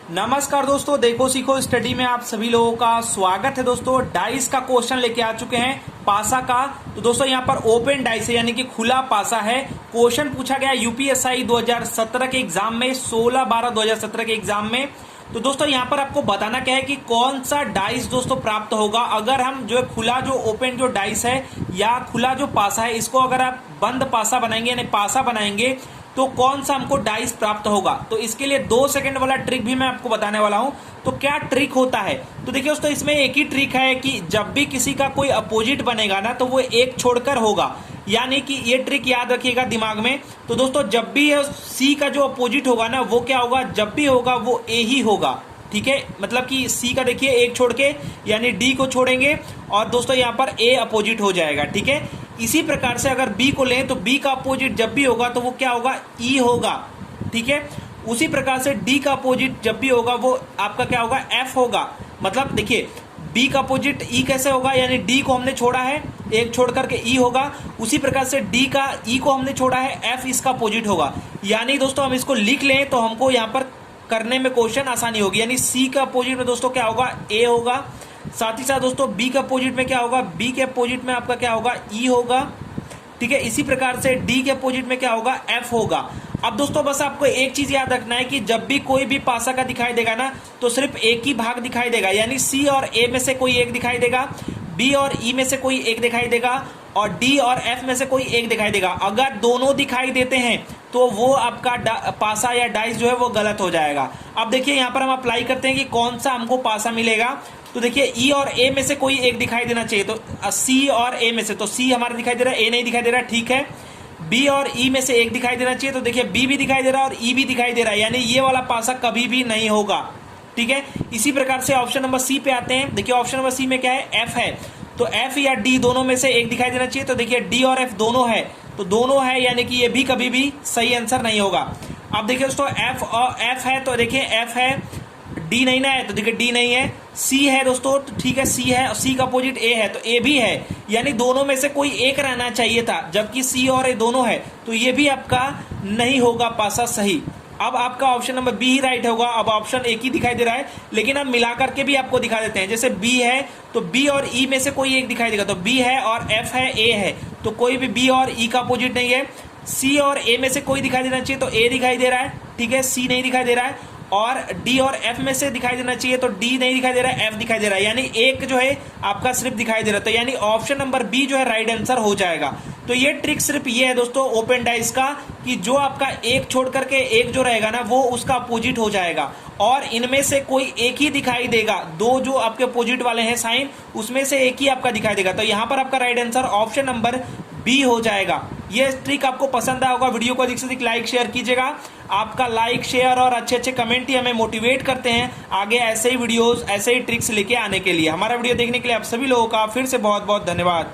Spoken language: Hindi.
नमस्कार दोस्तों, देखो सीखो स्टडी में आप सभी लोगों का स्वागत है। दोस्तों डाइस का क्वेश्चन लेके आ चुके हैं पासा का। तो दोस्तों यहाँ पर ओपन डाइस है यानी कि खुला पासा है। क्वेश्चन पूछा गया यूपीएसआई 2017 के एग्जाम में, 16/12/2017 के एग्जाम में। तो दोस्तों यहाँ पर आपको बताना क्या है कि कौन सा डाइस दोस्तों प्राप्त होगा अगर हम जो खुला जो ओपन जो डाइस है या खुला जो पासा है इसको अगर आप बंद पासा बनाएंगे यानी पासा बनाएंगे तो कौन सा हमको डाइस प्राप्त होगा। तो इसके लिए 2 सेकंड वाला ट्रिक भी मैं आपको बताने वाला हूं। तो क्या ट्रिक होता है, तो देखिए दोस्तों इसमें एक ही ट्रिक है कि जब भी किसी का कोई अपोजिट बनेगा ना तो वो एक छोड़कर होगा, यानी कि ये ट्रिक याद रखिएगा दिमाग में। तो दोस्तों जब भी सी का जो अपोजिट होगा ना वो क्या होगा, जब भी होगा वो ए ही होगा। ठीक है, मतलब कि सी का देखिए एक छोड़ के यानी डी को छोड़ेंगे और दोस्तों यहाँ पर ए अपोजिट हो जाएगा। ठीक है, इसी प्रकार से अगर बी को लें तो बी का अपोजिट जब भी होगा तो वो क्या होगा, ई होगा। ठीक है, उसी प्रकार से डी का अपोजिट जब भी होगा वो आपका क्या होगा, एफ होगा। मतलब देखिए बी का अपोजिट ई कैसे होगा, यानी डी को हमने छोड़ा है, एक छोड़ करके ई होगा। उसी प्रकार से डी का ई को हमने छोड़ा है, एफ इसका अपोजिट होगा। यानी दोस्तों हम इसको लिख लें तो हमको यहाँ पर करने में क्वेश्चन आसानी होगी। यानी सी का अपोजिट में दोस्तों क्या होगा, ए होगा। साथ ही साथ दोस्तों बी के अपोजिट में क्या होगा, बी के अपोजिट में आपका क्या होगा, ई होगा। ठीक है, इसी प्रकार से डी के अपोजिट में क्या होगा, एफ होगा। अब दोस्तों बस आपको एक चीज याद रखना है कि जब भी कोई भी पासा का दिखाई देगा ना तो सिर्फ एक ही भाग दिखाई देगा, यानी सी और ए में से कोई एक दिखाई देगा, बी और ई में से कोई एक दिखाई देगा और डी और एफ में से कोई एक दिखाई देगा। अगर दोनों दिखाई देते हैं तो वो आपका पासा या डाइस जो है वो गलत हो जाएगा। अब देखिए यहाँ पर हम अप्लाई करते हैं कि कौन सा हमको पासा मिलेगा। तो देखिए ई और ए में से कोई एक दिखाई देना चाहिए, तो सी और ए में से, तो सी हमारा दिखाई दे रहा है, ए नहीं दिखाई दे रहा है। ठीक है, बी और ई में से एक दिखाई देना चाहिए, तो देखिए बी भी दिखाई दे रहा है और ई भी दिखाई दे रहा है, यानी ये वाला पासा कभी भी नहीं होगा। ठीक है, इसी प्रकार से ऑप्शन नंबर सी पे आते हैं। देखिए ऑप्शन नंबर सी में क्या है, एफ है, तो एफ या डी दोनों में से एक दिखाई देना चाहिए। तो देखिए डी और एफ दोनों है, तो दोनों है यानी कि ये भी कभी भी सही आंसर नहीं होगा। अब देखिए दोस्तों एफ और एफ है, तो देखिए एफ है, डी नहीं ना है, तो देखिए डी नहीं है। सी है दोस्तों, तो ठीक है सी है, और सी का अपोजिट ए है, तो ए भी है, यानी दोनों में से कोई एक रहना चाहिए था, जबकि सी और ए दोनों है, तो ये भी आपका नहीं होगा पासा सही। अब आपका ऑप्शन नंबर बी ही राइट होगा। अब ऑप्शन एक ही दिखाई दे रहा है, लेकिन अब मिला करके भी आपको दिखा देते हैं। जैसे बी है तो बी और ई में से कोई एक दिखाई देगा, तो बी है और एफ है, ए है, तो कोई भी बी और ई का अपोजिट नहीं है। सी और ए में से कोई दिखाई देना चाहिए, तो ए दिखाई दे रहा है। ठीक है, सी नहीं दिखाई दे रहा है, और डी और एफ में से दिखाई देना चाहिए, तो डी नहीं दिखाई दे रहा है, एफ दिखाई दे रहा है, यानी एक जो है आपका सिर्फ दिखाई दे रहा है, तो यानी ऑप्शन नंबर बी जो है राइट आंसर हो जाएगा। तो ये ट्रिक सिर्फ ये है दोस्तों ओपन डाइस का कि जो आपका एक छोड़ करके एक जो रहेगा ना वो उसका अपोजिट हो जाएगा, और इनमें से कोई एक ही दिखाई देगा। दो जो आपके अपोजिट वाले हैं साइन, उसमें से एक ही आपका दिखाई देगा, तो यहां पर आपका right answer option number B हो जाएगा। ये ट्रिक आपको पसंद आया होगा, वीडियो को अधिक से अधिक लाइक शेयर कीजिएगा। आपका लाइक शेयर और अच्छे अच्छे कमेंट ही हमें मोटिवेट करते हैं आगे ऐसे ही वीडियोस ऐसे ही ट्रिक्स लेके आने के लिए। हमारा वीडियो देखने के लिए आप सभी लोगों का फिर से बहुत बहुत धन्यवाद।